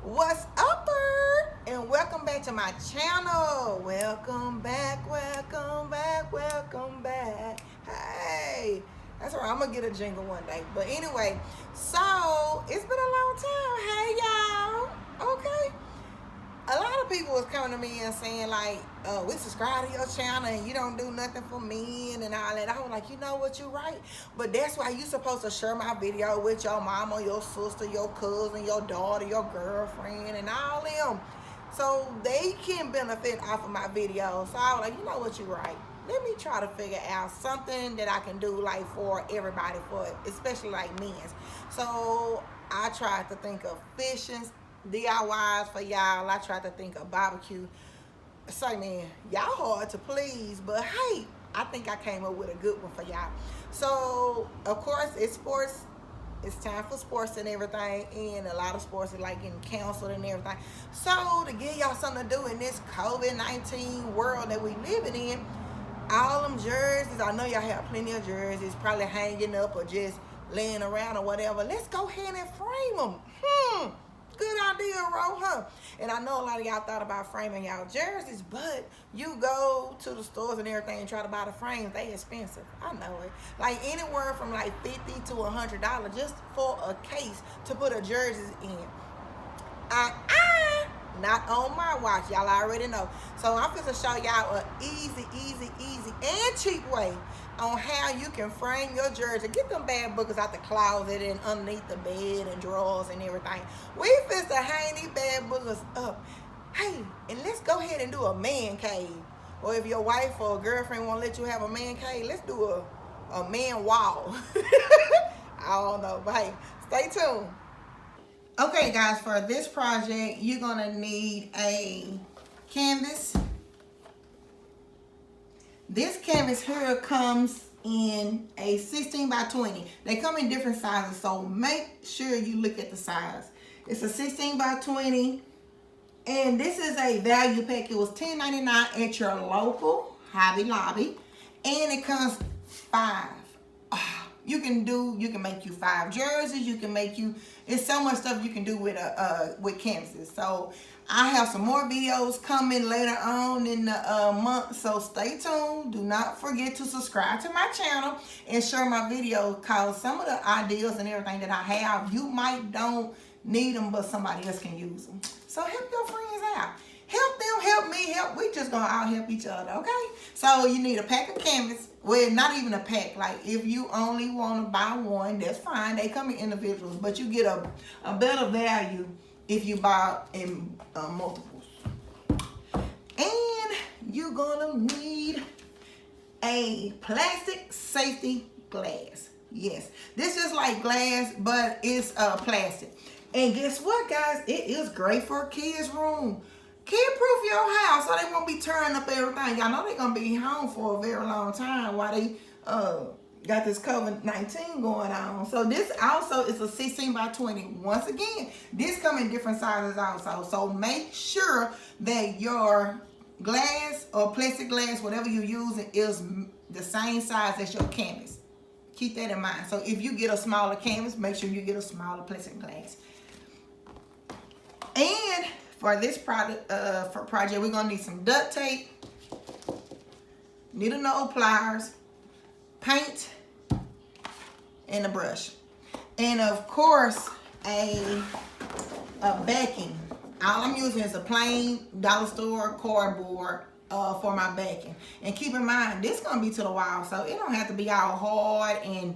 What's upper? And welcome back to my channel. Welcome back, welcome back, welcome back. Hey, that's right. I'm gonna get a jingle one day. But anyway, so it's been a long time. Hey y'all. Okay. A lot of people was coming to me and saying like, we subscribe to your channel and you don't do nothing for men and all that. I was like, you know what, you right. But that's why you supposed to share my video with your mama, your sister, your cousin, your daughter, your girlfriend, and all them. So they can benefit off of my video. So I was like, you know what, you right. Let me try to figure out something that I can do like for everybody, for especially like men's. So I tried to think of fishing DIYs for y'all. I tried to think of barbecue. Say, man, y'all hard to please, but hey, I think I came up with a good one for y'all. So, of course, it's sports. It's time for sports and everything, and a lot of sports are like getting canceled and everything. So, to give y'all something to do in this COVID-19 world that we living in, all them jerseys, I know y'all have plenty of jerseys, probably hanging up or just laying around or whatever. Let's go ahead and frame them. Good idea, Ro, huh? And I know a lot of y'all thought about framing y'all jerseys, but you go to the stores and everything and try to buy the frames, they expensive. I know it. Like anywhere from like $50 to $100 just for a case to put a jersey in. Not on my watch. Y'all already know. So I'm going to show y'all an easy, and cheap way on how you can frame your jersey. Get them bad boogers out the closet and underneath the bed and drawers and everything. We fit to hang these bad boogers up. Hey, and let's go ahead and do a man cave. Or if your wife or girlfriend won't let you have a man cave, let's do a man wall. I don't know, but hey, stay tuned. Okay guys, for this project, you're gonna need a canvas. This canvas here comes in a 16 by 20. They come in different sizes, so make sure you look at the size. It's a 16 by 20, and this is a value pack. It was $10.99 at your local Hobby Lobby, and it comes 5. You can make you 5 jerseys. You can make you, it's so much stuff you can do with canvases. So I have some more videos coming later on in the month, so stay tuned. Do not forget to subscribe to my channel and share my video, cause some of the ideas and everything that I have, you might don't need them, but somebody else can use them. So help your friends out. Help them, help me, we just gonna all help each other, okay? So you need a pack of canvas. Well, not even a pack. Like if you only want to buy one, that's fine. They come in individuals, but you get a better value if you buy in multiples. And you're gonna need a plastic safety glass. Yes, this is like glass, but it's plastic. And guess what, guys? It is great for a kid's room. Kid-proof your house so they won't be tearing up everything. Y'all know they're going to be home for a very long time while they got this COVID-19 going on. So this also is a 16 by 20. Once again, this come in different sizes also. So make sure that your glass or plastic glass, whatever you're using, is the same size as your canvas. Keep that in mind. So if you get a smaller canvas, make sure you get a smaller plastic glass. And for this project, we're gonna need some duct tape, needle nose pliers, paint, and a brush, and of course a backing. All I'm using is a plain dollar store cardboard for my backing. And keep in mind, this is gonna be to the wall, so it don't have to be all hard and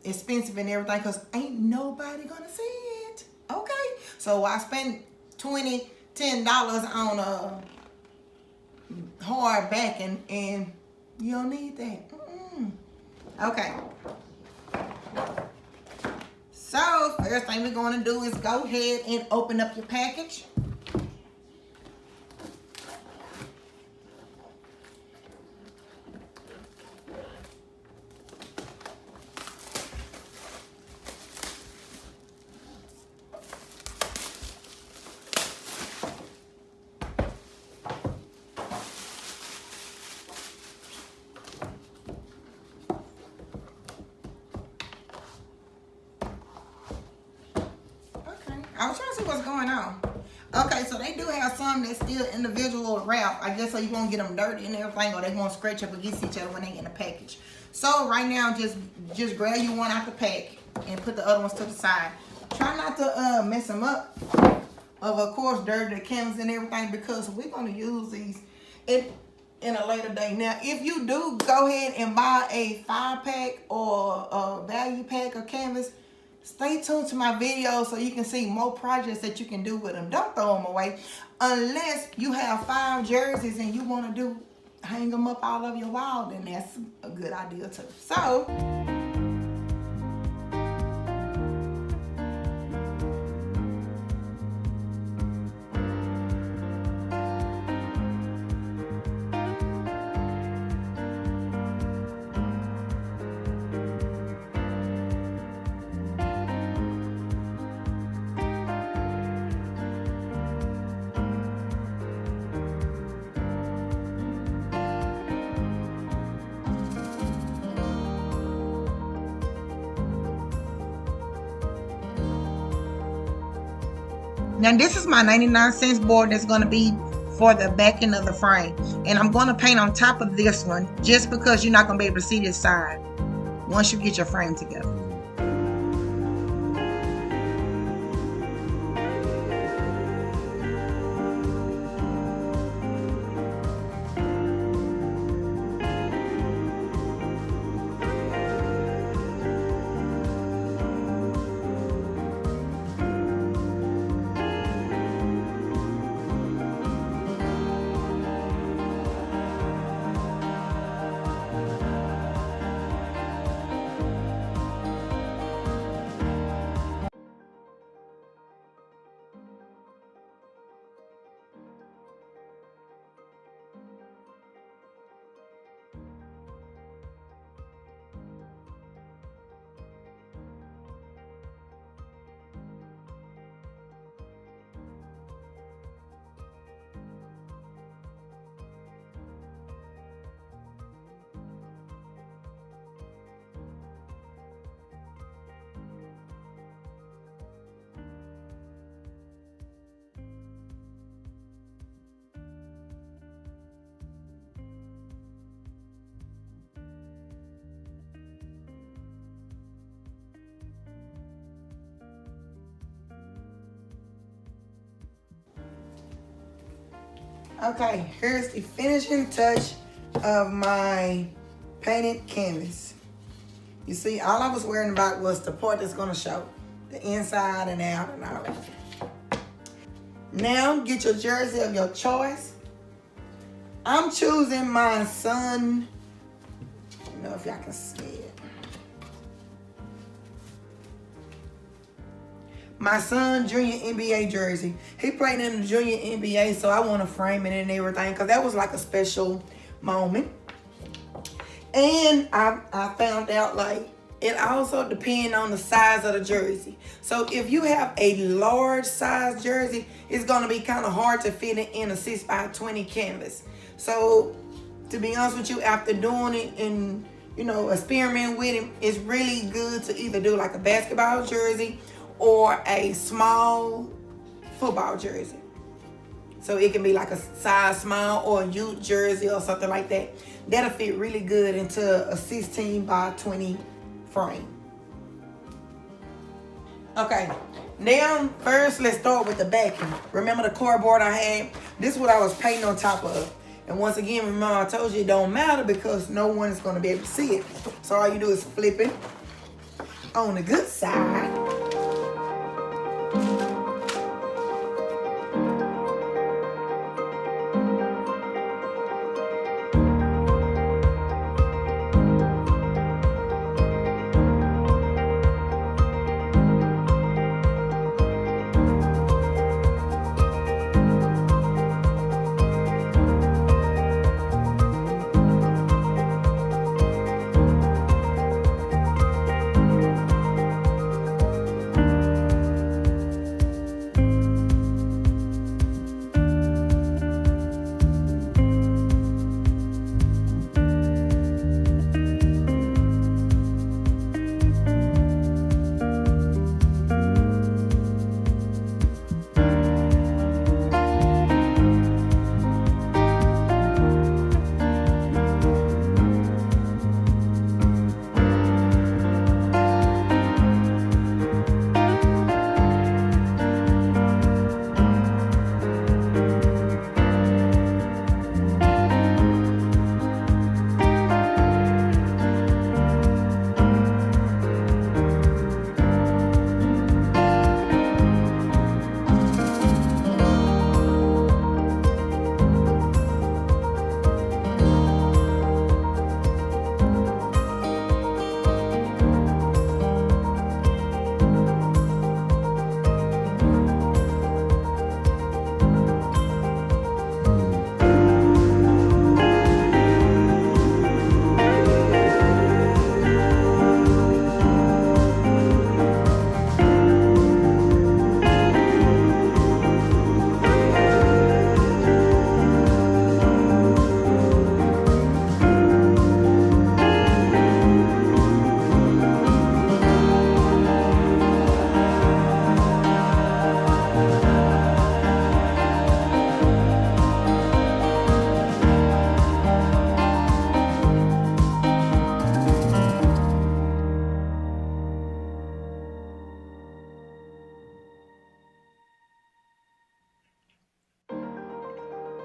expensive and everything, cause ain't nobody gonna see it. Okay, so I spent $10 on a hard backing, and you don't need that. Okay. So first thing we're going to do is go ahead and open up your package. I was trying to see what's going on. Okay, so they do have some that's still individual wrap. I guess so you won't get them dirty and everything, or they won't scratch up against each other when they in the package. So right now, just grab you one out the pack and put the other ones to the side. Try not to mess them up. Of course, dirty the canvas and everything, because we're gonna use these in a later day. Now, if you do go ahead and buy a 5-pack or a value pack of canvas, stay tuned to my video so you can see more projects that you can do with them. Don't throw them away unless you have 5 jerseys and you want to hang them up all over your wall. Then that's a good idea too. So now this is my 99 cents board that's going to be for the back end of the frame. And I'm going to paint on top of this one just because you're not going to be able to see this side once you get your frame together. Okay, here's the finishing touch of my painted canvas. You see, all I was worrying about was the part that's gonna show, the inside and out and all that. Now, get your jersey of your choice. I'm choosing my son. I don't know if y'all can see it. My son junior NBA jersey. He played in the junior NBA, so I want to frame it and everything because that was like a special moment. And I found out like it also depends on the size of the jersey. So if you have a large size jersey, it's going to be kind of hard to fit it in a 6x20 canvas. So to be honest with you, after doing it and experiment with it, it's really good to either do like a basketball jersey or a small football jersey. So it can be like a size small or a youth jersey or something like that. That'll fit really good into a 16x20 frame. Okay, now first let's start with the backing. Remember the cardboard I had? This is what I was painting on top of. And once again, remember I told you it don't matter because no one is going to be able to see it. So all you do is flip it on the good side.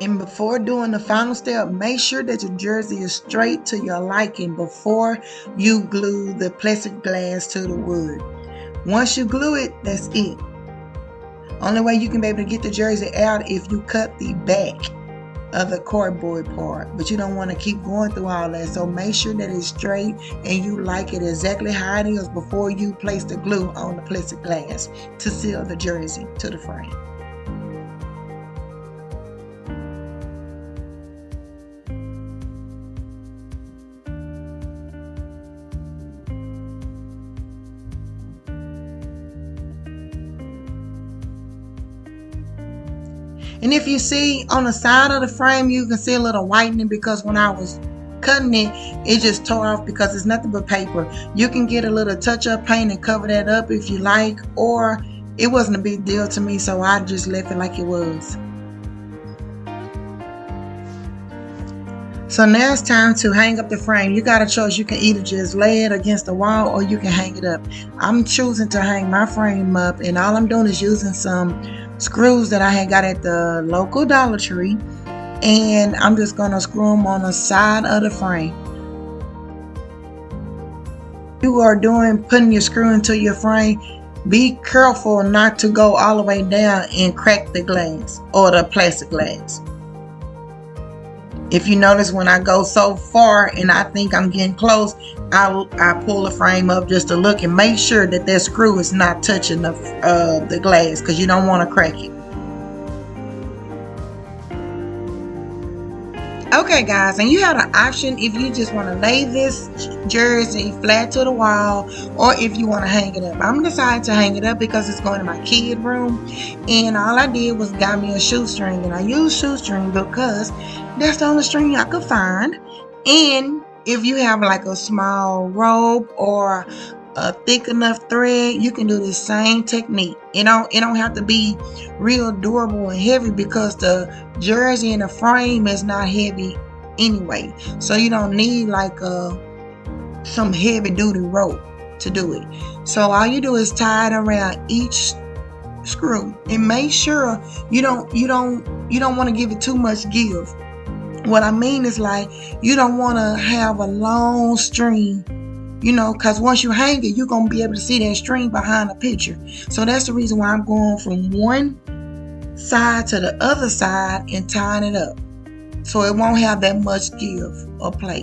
And before doing the final step, make sure that your jersey is straight to your liking before you glue the plexiglass to the wood. Once you glue it, that's it. Only way you can be able to get the jersey out if you cut the back of the cardboard part, but you don't want to keep going through all that. So make sure that it's straight and you like it exactly how it is before you place the glue on the plexiglass to seal the jersey to the frame. And if you see on the side of the frame, you can see a little whitening because when I was cutting it, it just tore off because it's nothing but paper. You can get a little touch-up paint and cover that up if you like, or it wasn't a big deal to me, so I just left it like it was. So now it's time to hang up the frame. You got a choice. You can either just lay it against the wall or you can hang it up. I'm choosing to hang my frame up, and all I'm doing is using some screws that I had got at the local Dollar Tree, and I'm just going to screw them on the side of the frame. You are putting your screw into your frame, be careful not to go all the way down and crack the glass or the plastic glass. If you notice, when I go so far and I think I'm getting close, I pull the frame up just to look and make sure that that screw is not touching the glass, because you don't want to crack it. Okay guys, and you have an option if you just want to lay this jersey flat to the wall, or if you want to hang it up. I'm decided to hang it up because it's going to my kid room, and all I did was got me a shoestring, and I use shoestring because that's the only string I could find. And if you have like a small rope or a thick enough thread, you can do the same technique. It don't have to be real durable and heavy because the jersey in the frame is not heavy anyway, so you don't need like some heavy duty rope to do it. So all you do is tie it around each screw, and make sure you don't want to give it too much give. What I mean is, like, you don't want to have a long string, because once you hang it, you're going to be able to see that string behind the picture. So that's the reason why I'm going from one side to the other side and tying it up, so it won't have that much give or play.